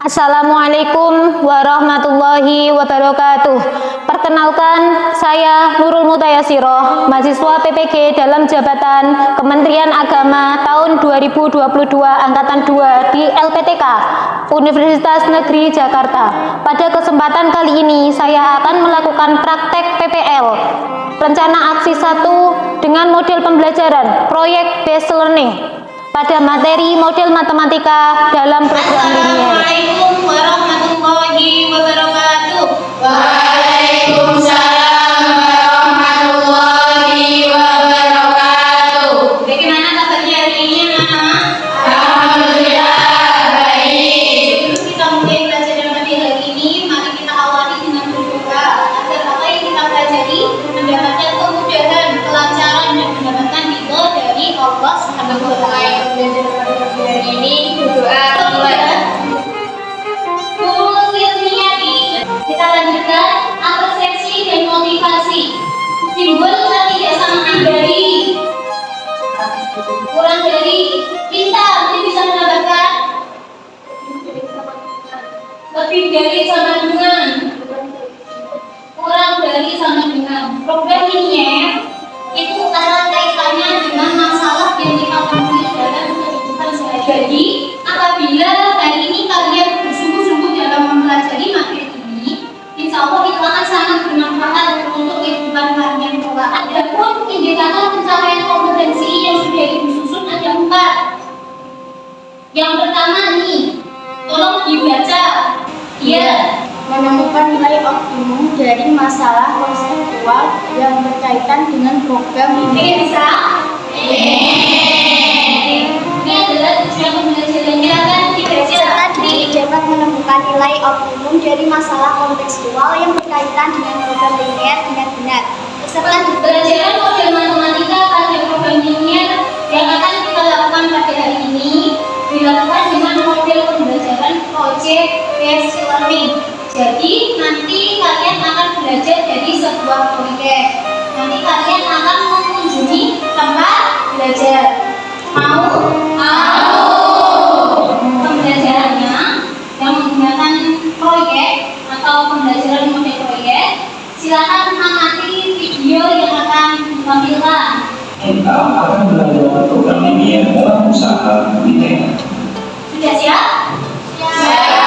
Assalamualaikum warahmatullahi wabarakatuh. Perkenalkan, saya Nurul Mutayasiroh, mahasiswa PPG dalam jabatan Kementerian Agama tahun 2022 Angkatan 2 di LPTK Universitas Negeri Jakarta. Pada kesempatan kali ini saya akan melakukan praktek PPL Rencana Aksi 1 dengan model pembelajaran Proyek Based Learning pada materi model matematika dalam program linier. Assalamualaikum warahmatullahi wabarakatuh. Waalaikumsalam warahmatullahi wabarakatuh. Bagaimana kabarnya hari ini, anak-anak? Alhamdulillah baik. Sebelum kita mulai belajar dalam materi hari ini, mari kita awali dengan berdoa agar apa yang kita pelajari mendapatkan kemudahan, kelancaran, dan mendapatkan ridho dari Allah Subhanahu wa Ta'ala. Belajar pada pagi hari ini berdoa mulai. Kita lanjutkan apresiasi dan motivasi. Simbol ketidaksamaan dari kurang dari kita mungkin bisa menambahkan lebih dari sama dengan, kurang dari sama dengan. Program linier itu adalah kaitannya dengan masalah yang kita temui dalam kehidupan sehari-hari. Apabila hari ini kalian bersungguh-sungguh dalam mempelajari materi ini, insya Allah itu akan sangat bermanfaat untuk kehidupan kalian kelak. Adapun indikator pencapaian kompetensi yang sudah ibu susun ada 4. Yang pertama nih, tolong dibaca. Iya. Menemukan nilai optimum dari masalah konseptual yang berkaitan dengan program Ini ini. bisa? Ini adalah tujuan pembelajaran. Silakan dibaca. Dapat menemukan nilai optimum dari masalah kontekstual yang berkaitan dengan program linier dengan benar. Peserta Pembelajaran model matematika pada program linier yang akan kita lakukan pada hari ini dilakukan dengan model pembelajaran Project Based Learning. Jadi nanti kalian akan belajar dari sebuah proyek. Nanti kalian akan mengunjungi tempat belajar. Mau? Pembelajarannya yang menggunakan proyek atau pembelajaran model proyek. Silakan amati video yang akan ditampilkan. Kita akan belajar program linier dalam usaha ITN. Sudah siap? Siap.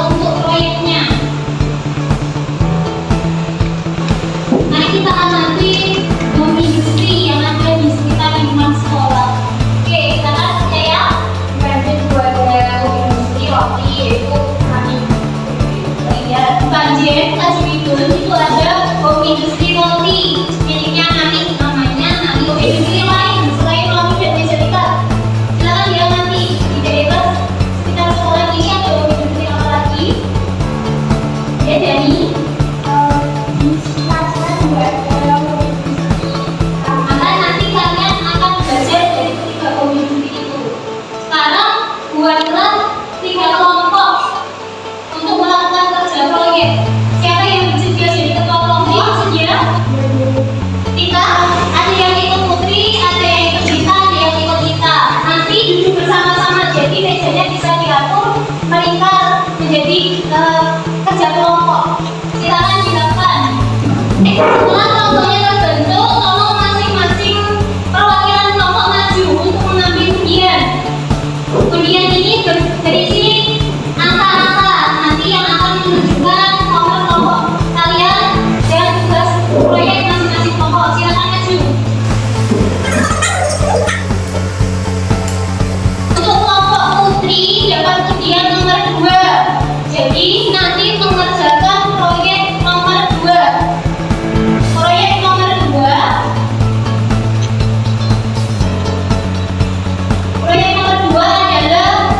Untuk proyeknya, mari kita amati bom industri yang ada di sekitar lingkungan sekolah. Oke, kita lihat ya. Nanti juga ada industri roti yaitu kami. Ya, banjir Tajwidun itu ada bom industri roti miliknya Nani, namanya Nani. Bom industri lain selain roti dan mejalika, silakan diamati di daerah sekitar sekolah ini ada bom industri apa lagi? Ya, Dani. Maka nanti kalian akan belajar dari ketiga bom industri itu. Sekarang buatlah 3 kelompok untuk melakukan kerja proyek. Siapa yang bersedia jadi ketua kelompok? Bersedia? Kita ada yang ikut Putri, ada yang ikut Dita, ada yang ikut Dita. Nanti duduk bersama-sama, jadi mejanya bisa diatur melingkar menjadi kerja kelompok. Silakan dilakukan. Setelah kelompoknya terbentuk, tolong masing-masing perwakilan kelompok maju untuk mengambil undian. Undian ini berisi angka-angka nanti yang akan menunjukkan nomor kelompok kalian dan tugas proyek masing-masing kelompok. Silakan maju. Untuk kelompok Putri dapat undian nomor 2. Jadi nanti mengerjakan proyek nomor 2. Proyek nomor 2. Proyek nomor 2 adalah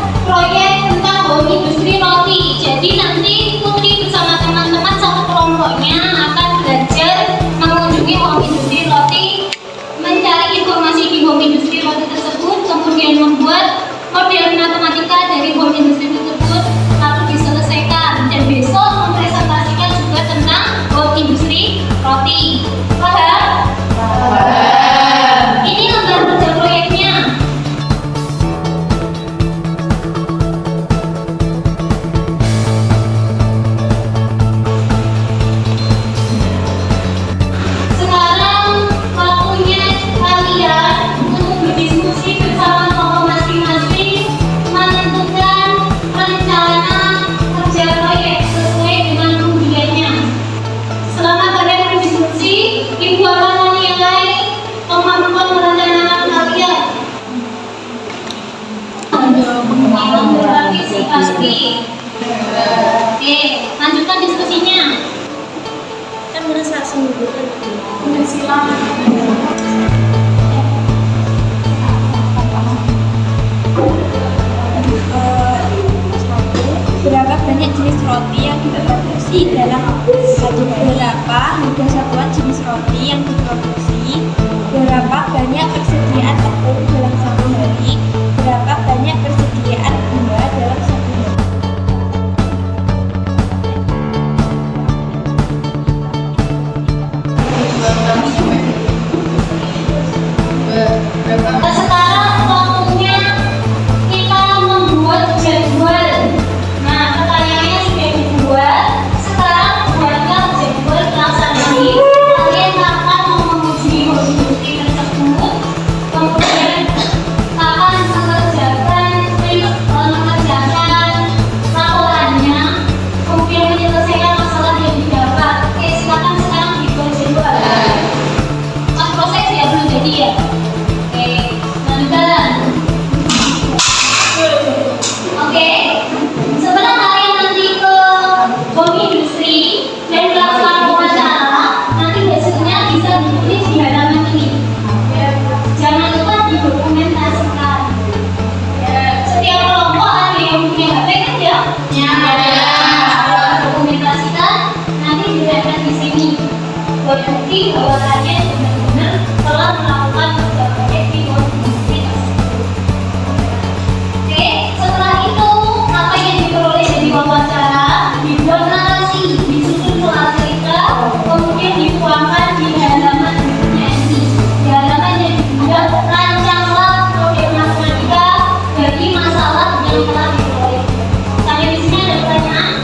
Nanti dalam berapa harga satuan jenis roti yang diproduksi, berapa banyak persediaan tepung dalam satu hari, berapa banyak persediaan gula dalam satu hari. Sekarang waktunya kita membuat jadwal. Nah, pertanyaannya sudah dibuat. Sekarang buatlah jadwal pelaksanaan. Kalian akan menguji bukti tersebut. Kemudian akan mengerjakan laporannya. Kemudian menyelesaikan masalah yang didapat. Oke, silakan sekarang dibuat jadwal. Mas proses ya belum jadi ya. Oke, sebelum kalian nanti ke bom industri dan melakukan wawancara, nanti hasilnya bisa ditulis di halaman ini. Jangan lupa didokumentasikan. Setiap kelompok ada yang punya HP kan ya? Dokumentasikan, nanti dilihatkan di sini. Buat bukti bahwa kalian benar-benar telah melakukan kerja proyek di bom industri tersebut. Oke, setelah itu apa yang diperoleh dari wawancara dibuat narasi, disusun pola cerita, kemudian dituangkan di halaman berikutnya ini. Di halaman yang dibuat rancanglah proyek matematika dari masalah yang telah diperoleh. Sampai di sini ada pertanyaan?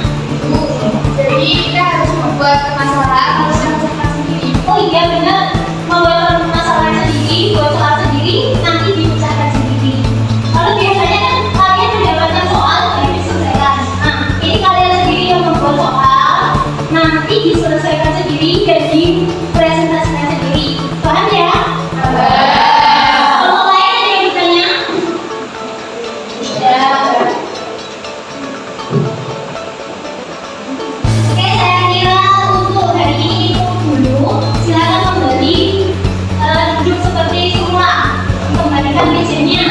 Jadi kita harus membuat masalah, harus selesaikan sendiri. Oh iya benar, membuat masalah sendiri, buat soal sendiri, nanti dipecahkan sendiri. Lalu biasanya kan kalian mendapatkan soal dan diselesaikan. Nah, ini kalian sendiri yang membuat soal, nanti diselesaikan sendiri dan dipresentasikan sendiri. Paham ya? Kalau lain ada yang bertanya? Oke, saya kira untuk hari ini itu dulu. Silakan kembali duduk seperti semula. Kembalikan mejanya.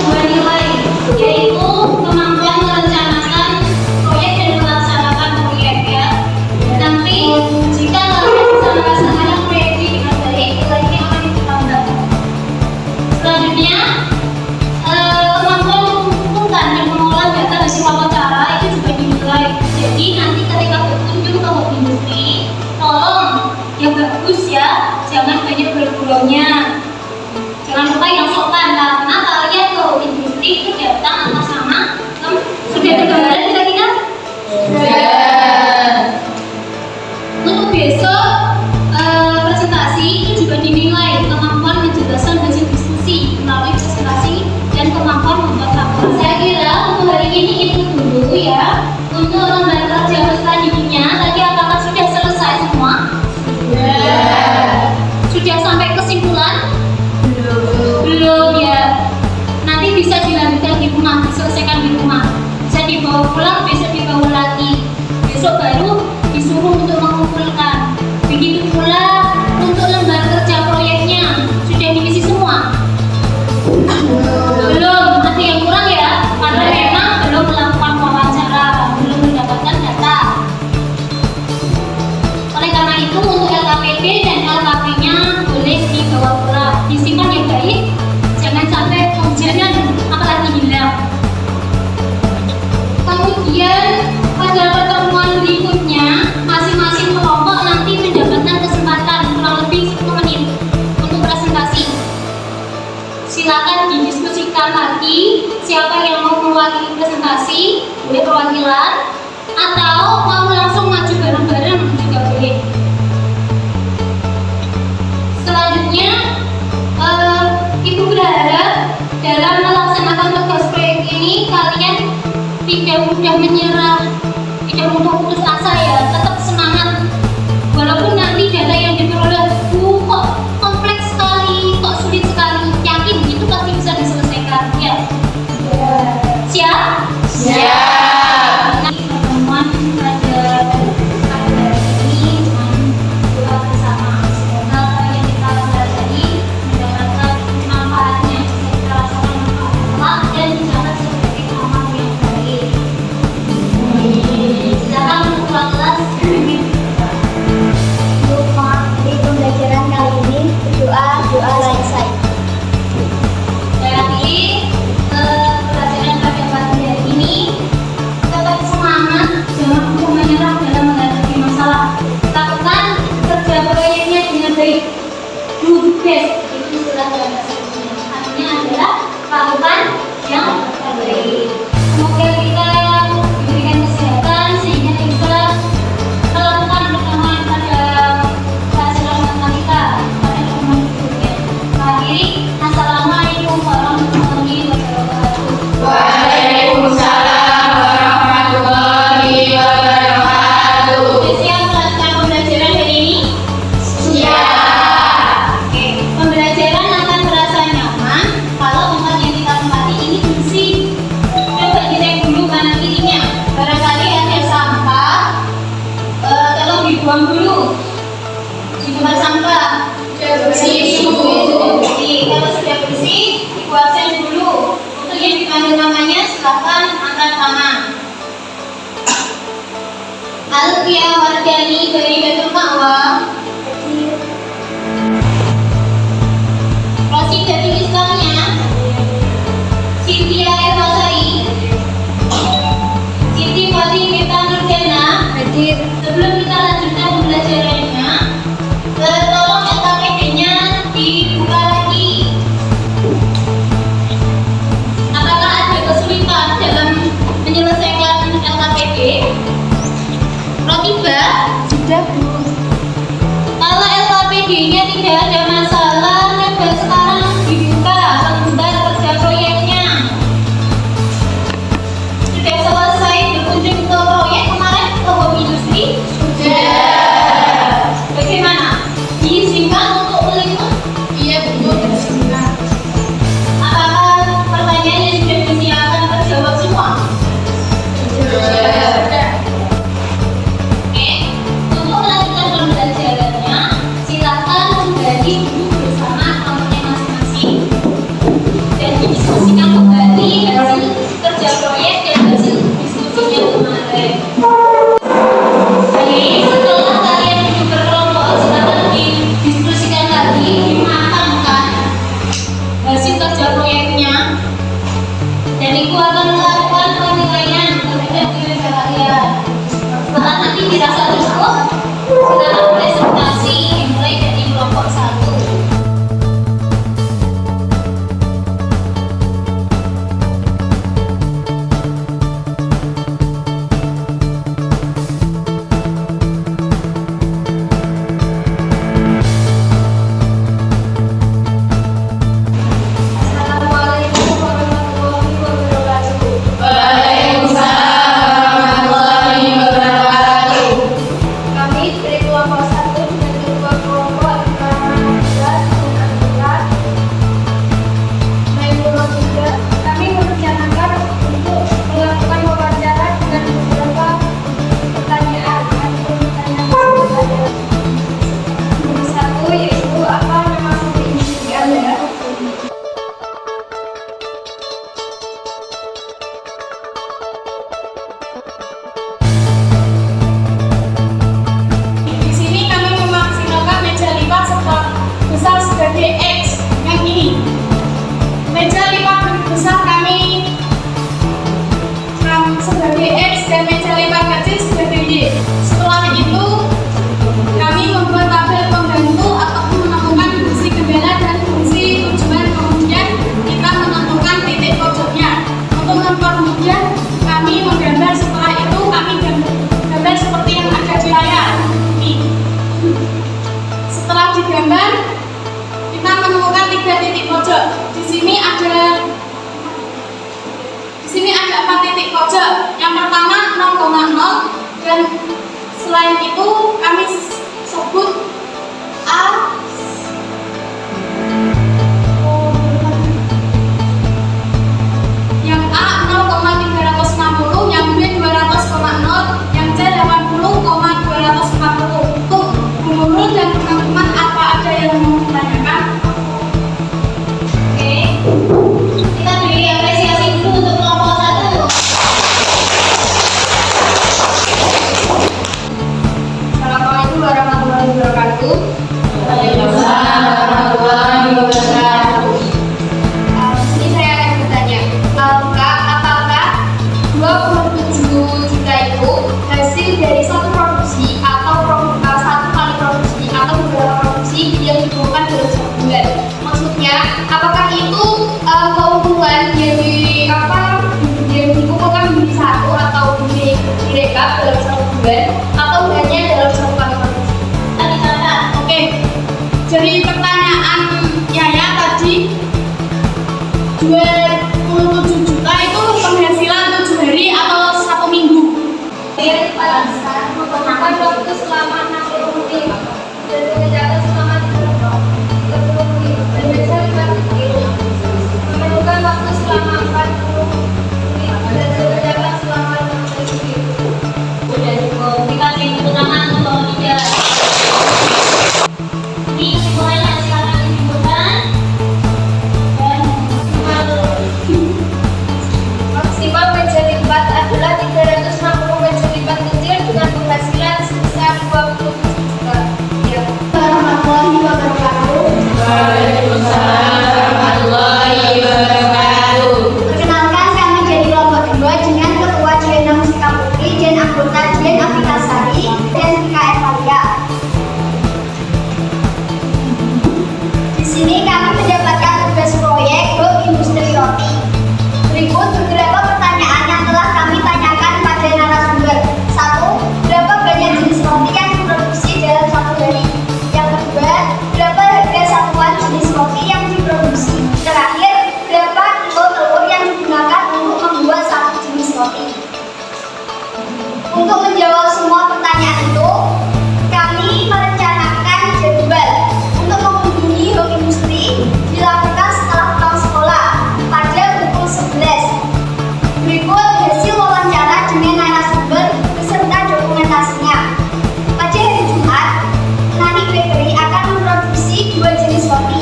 Dua nilai, yaitu kemampuan merencanakan proyek dan melaksanakan proyek ya. Nanti jika kalian bisa melaksanakan proyek ini dengan baik, nilainya akan ditambah. Selanjutnya, kemampuan mengumpulkan dan mengolah data hasil wawancara itu juga dinilai. Jadi nanti ketika berkunjung ke hub industri, tolong yang bagus ya, jangan banyak berguraunya. Jangan lupa yang sopan karena kalian ke hub industri itu datang atas nama sudah ada gambaran kira-kira? Untuk besok presentasi itu juga dinilai kemampuan menjelaskan hasil diskusi melalui presentasi dan kemampuan membuat laporan. Saya kira untuk hari ini itu dulu ya. Untuk lembar kerja selanjutnya tadi apakah sudah selesai semua? Sudah sampai kesimpulan? Belum ya. Nanti bisa dilanjutkan di rumah, diselesaikan di rumah. Bisa dibawa pulang, besok dibawa lagi. Besok baru disuruh untuk mengumpulkan. Begitu pula untuk lembar kerja proyeknya sudah diisi semua? Belum, ada yang kurang ya? Karena memang belum melakukan wawancara, belum mendapatkan data. Oleh karena itu untuk LKPD dan LKP-nya boleh dibawa pulang, disimpan yang baik, jangan sampai ujiannya apalagi hilang. Kemudian pada pertemuan berikutnya masing-masing kelompok nanti mendapatkan kesempatan kurang lebih 10 menit untuk presentasi. Silakan didiskusikan lagi siapa yang mau mewakili presentasi, boleh perwakilan atau mau langsung maju bareng-bareng juga boleh. Selanjutnya Ibu berharap dalam melaksanakan tugas proyek ini kalian tidak mudah menyerah, tidak mudah putus asa ya, tetap semangat. Walaupun nanti data yang diperoleh kok kompleks sekali, kok sulit sekali, yakin itu pasti bisa diselesaikan ya. Siap? Siap. Nanti pertemuan pada hari ini cuma doa bersama. Semoga apa yang kita pelajari mendapatkan manfaatnya, bisa kita rasakan manfaat dan dicatat sebagai amal yang baik. Dan selain itu kami sebut yang A 0,360, yang B 200,0, yang C 80,240. Untuk Bu Nurul dan teman-teman, apa ada yang mau ditanyakan? Oke, kita beri apresiasi dulu untuk kelompok 1. Assalamualaikum warahmatullahi wabarakatuh. Waalaikumsalam warahmatullahi wabarakatuh. Ini saya akan bertanya, apakah 27 juta itu hasil dari satu produksi atau satu kali produksi atau beberapa produksi yang dikumpulkan dalam satu bulan? Maksudnya, apakah itu keuntungan yang dikumpulkan menjadi satu atau direkap dalam satu bulan atau hanya dalam satu kali produksi? Tadi cara. Oke, jadi pertanyaan Yaya tadi 27 juta itu penghasilan 7 hari atau 1 minggu? Yang paling besar menggunakan waktu selama 60 menit dan mengerjakan selama 30 menit dan biasa 5 menit. Memerlukan waktu selama 40 menit dan mengerjakan selama 15 menit. Sudah cukup. Kita beri tepuk tangan untuk Olivia. Ini kesimpulannya silakan disimpulkan. Dan Maksimal meja lipat adalah 360 meja lipat kecil dengan penghasilan sebesar 27 juta. Ya. Warahmatullahi wabarakatuh. Waalaikumsalam warahmatullahi wabarakatuh. Perkenalkan, kami jadi kelompok 2 dengan Ketua Diana Mustika Putri dan anggota Dian Afikasari dan Tika Evalia. Di sini kami mendapatkan tugas proyek Hub Industri Roti. Berikut beberapa pertanyaan yang telah kami tanyakan pada narasumber. 1. Berapa banyak jenis roti yang diproduksi dalam satu hari? Yang kedua, berapa harga satuan jenis roti yang diproduksi? Terakhir, berapa kilo telur yang digunakan untuk membuat satu jenis roti? Untuk menjawab semua pertanyaan itu, kami merencanakan jadwal untuk mengunjungi Hub Industri dilakukan setelah pulang sekolah pada pukul 11. Berikut hasil wawancara dengan narasumber beserta dokumentasinya. Pada hari Jumat, Nani Bakery akan memproduksi 2 jenis roti,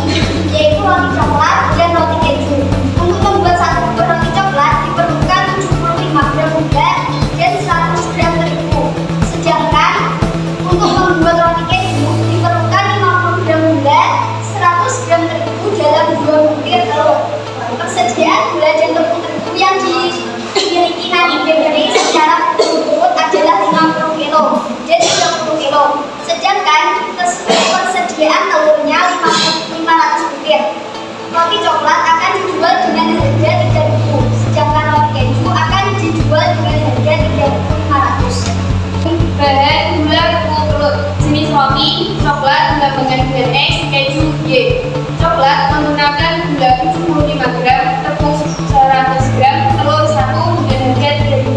yaitu roti coklat dan roti keju. Untuk membuat satu buah roti coklat diperlukan 75 gram gula dan 100 gram terigu. Sedangkan untuk membuat roti keju diperlukan 50 gram gula, 100 gram terigu dalam 2 butir telur. Persediaan gula dan tepung terigu yang dimiliki Nani Bakery secara berturut-turut adalah 50 kg dan 30 kg. Sedangkan persediaan telurnya 500 butir. Roti coklat akan dijual dengan harga 3.000, sedangkan roti keju akan dijual dengan harga 3.500. Bahan gula tepung telur. Jenis roti coklat menggunakan gula X, keju Y. Coklat menggunakan gula 75 gram, tepung 100 gram, telur 1 dengan harga 3.000.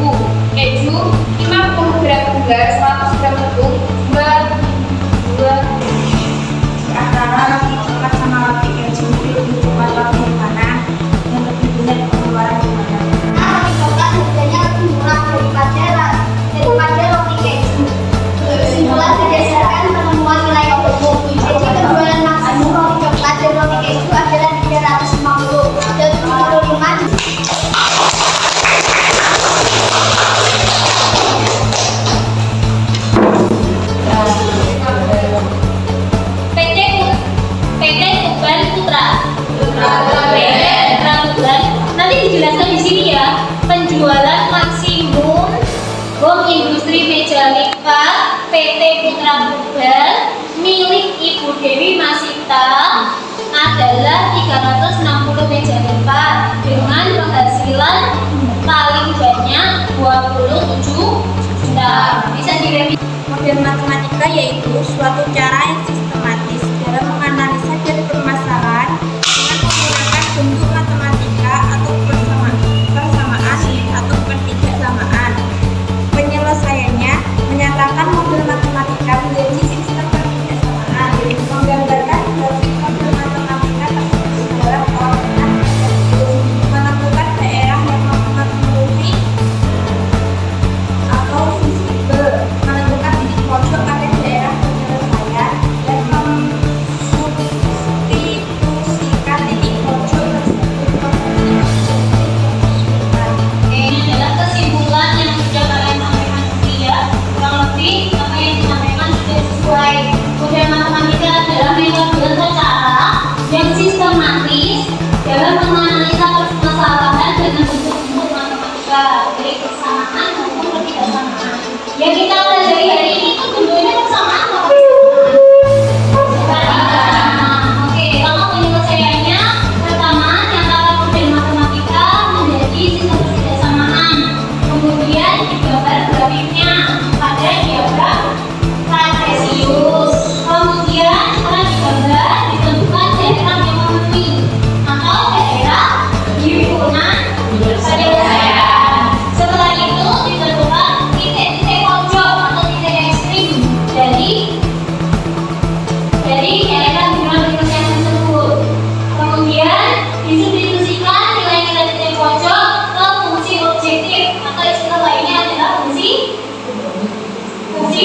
Keju 50 gram gula, 100 gram tepung, 2 Antara roti coklat sama roti keju lebih cepat roti yang mana yang lebih banyak pengeluaran di mana? Roti coklat harganya lebih murah daripada roti keju. Kesimpulan berdasarkan penemuan nilai umum. Jadi penjualan maksimum roti coklat dan roti keju adalah 350 dan 75. PT Tuban Putra. Nanti dijelaskan di sini ya. Penjualan maksimum Home Industri Meja Lipat PT Putra Tuban milik Ibu Dewi Masita adalah 360 meja lipat dengan penghasilan paling banyak 27 juta. Bisa direvisi. Model matematika yaitu suatu cara yang sistematis dalam menganalisa dari permasalahan dengan menggunakan bentuk matematika atau persamaan atau ketidaksamaan. Penyelesaiannya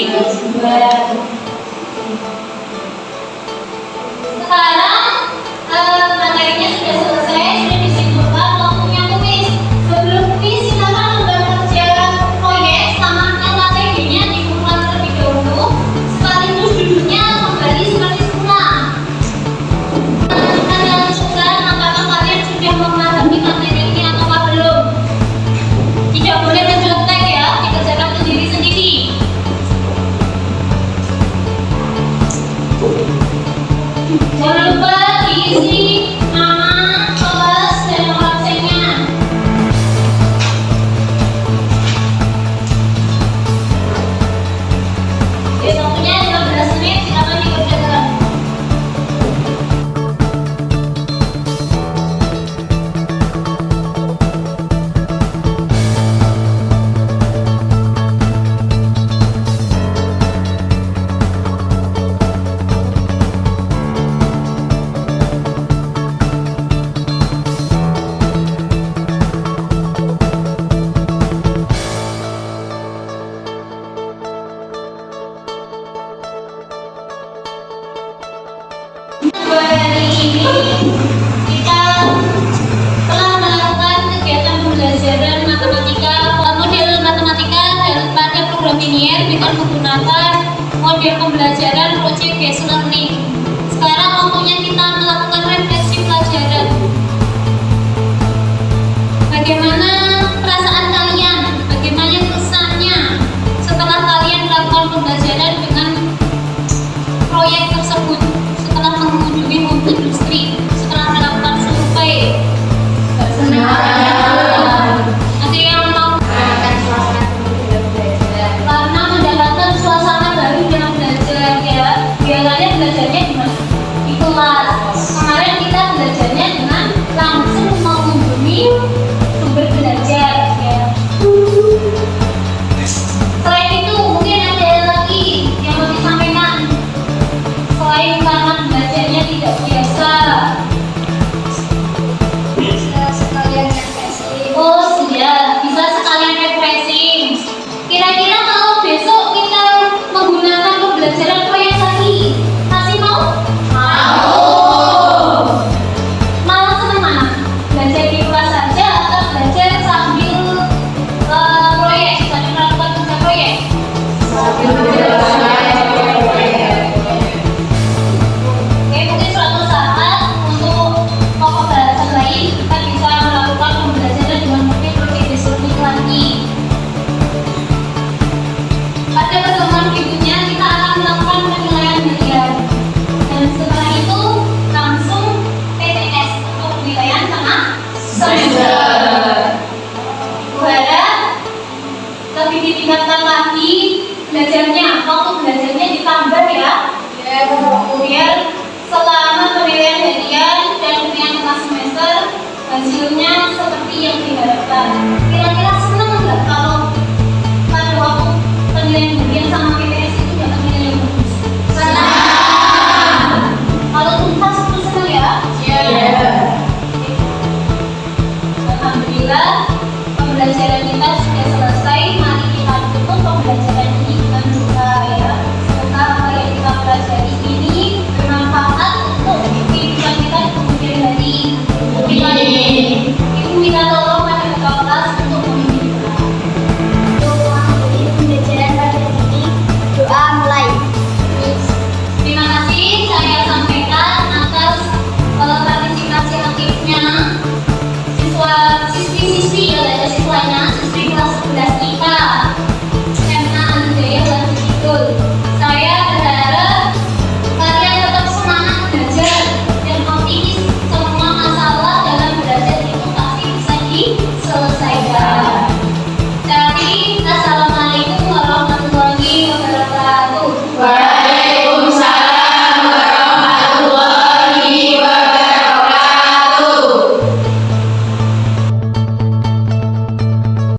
tujuan. Sekarang materinya sudah selesai, sudah disimpulkan, waktunya kuis. Sebelum kuis, silakan membuat kerja proyek sama LKTG-nya dikumpulkan terlebih dahulu, sekaligus duduknya kembali seperti semula. Kita langsungkan apakah kalian sudah memahami materi ini atau belum. Tidak boleh mencontek ya, dikerjakan sendiri-sendiri. Jangan lupa diisi nama, kelas, dan nomor absennya. Waktunya 15 menit, silakan dikerjakan. Hari ini kita telah melakukan kegiatan pembelajaran matematika, model matematika dan pada program linier dengan menggunakan model pembelajaran project based learning. Sekarang waktunya kita melakukan refleksi pelajaran. Bagaimana perasaan kalian? Bagaimana kesannya setelah kalian melakukan pembelajaran dengan proyek tersebut? Setelah mengunjungi home industri, setelah melakukan survei, ada yang mau karena mendapatkan suasana baru dalam belajar ya. Biasanya belajarnya di mana? Di kelas. Kemarin kita belajarnya dengan langsung mengunjungi sumber belajar ya. Selain itu mungkin ada lagi yang mau disampaikan. Selain karena belajarnya tidak biasa, Bisa sekalian refreshing. oh iya, bisa sekalian refreshing. Kira-kira kalau besok kita menggunakan pembelajaran proyek lagi, masih mau? Mau. Malah senang mana? Belajar di kelas saja atau belajar sambil proyek, sambil melakukan kerja proyek? Sambil Oke, mungkin suatu saat untuk pokok bahasan lain kita bisa melakukan pembelajaran dengan mungkin project based learning lagi. Pada pertemuan berikutnya kita akan melakukan penilaian harian dan setelah itu langsung PTS untuk penilaian tengah semester. Bu Hera lebih ditingkatkan lagi belajarnya, waktu belajarnya ditambah ya. Biar selama penilaian harian dan penilaian tengah semester hasilnya seperti yang diharapkan.